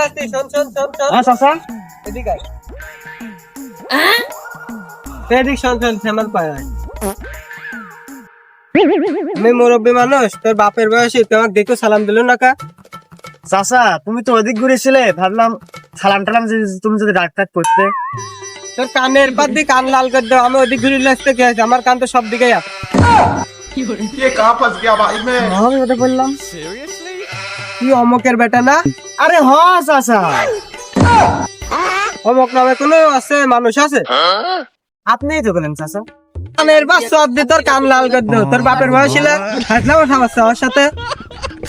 বাস্তি শোন শোন শোন শোন হ্যাঁ চাচা এদিকে আয়। এদিক শোন শোন আমার পায় আমি মুরব্বী মানুষ, তোর বাপের বয়সী, তুই আমাকে দেখো সালাম দিল না কা? চাচা তুমি তো ওদিক ঘুরেছিলে, ভাবলাম সালাম টালাম তুমি যদি ডাক টাক করতে। তোর কানের পাত দিয়ে কান লাল করে দাও, আমি ওদিক ঘুরে আসতে কি আছে? আমার কান তো সব দিকেই আছে। আমি ওটা বললাম তুই অমকের বেটা না? আরে হ চাচা, অমক নামে কোনো আছে মানুষ আছে? আপনিই তো বলেন চাচা। কানের পাত সব দিয়ে তোর কান লাল করে দাও। তোর বাপের বয়সী লে হাসলাম সমস্যা ওর সাথে।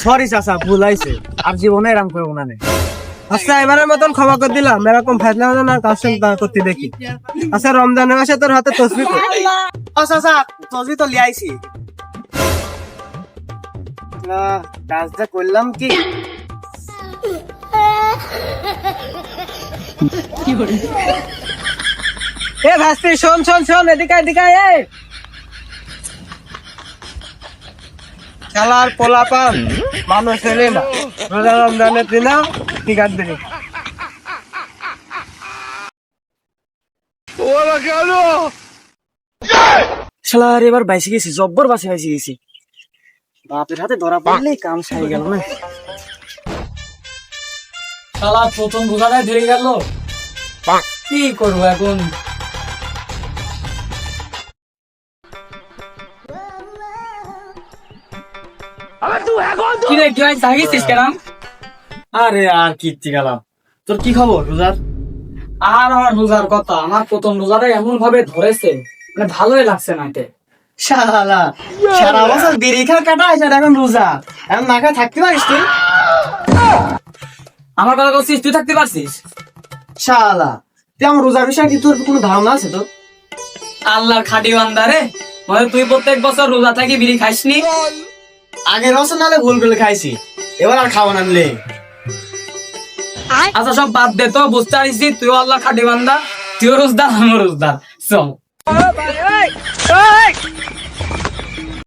সরি চাচা, ভুল হয়েছে, আর জীবনে এরকম করবো না। আচ্ছা এবারের মতন ক্ষমা করে দিলাম, এরকম ফাজলাম না কার সঙ্গে করতে দেখি। আচ্ছা রমজানের মাসে তোর হাতে তসবিহ কই? ও চাচা তসবি তো লিয়াইছি। কাজটা করলাম কি? এ ভাস্তি শোন শোন শোন এদিকে এদিকে আয়, এই খেলার পোলাপান মানুষ এলে না রোজা রমজানের দিন ঠিক আছে। শালার এবার বাইসে গেছি, জব্বর বাসে বাইসে গেছি। বাপের হাতে ধরা পড়লেই কাম সাই গেল না। শালা প্রথম বোঝাটাই ধরে গেল, কি করবো এখন? কিরে কি হয়, জাগিছিস কেন? আরে আর কীর্তি গেলাম, তোর কি খবর রোজার? আর আমার রোজার কথা, আমার প্রথম রোজাটা এমন ভাবে ধরেছে, মানে ভালোই লাগছে না এতে। শালা সারা বছর বিড়ি খা কাটাই, আর এখন রোজা, এখন না খা থাকতে পারিস তুই? আমার কথা বলছিস, তুই থাকতে পারছিস? শালা তুই আমার রোজার বিষয়ে কি তোর কোনো ধারণা আছে তোর? আল্লাহর খাটি বান্দা রে, মানে তুই প্রত্যেক বছর রোজা থাকি বিড়ি খাইসনি? আগের বছর নালে ভুল করে খাইছি, এবার আর খাওয়া নামলে। আচ্ছা সব বাদ দে, তো বুঝতে পারিস তুইও আল্লাহর খাটি বান্দা, তুইও রোজদার আমিও রোজদার। চল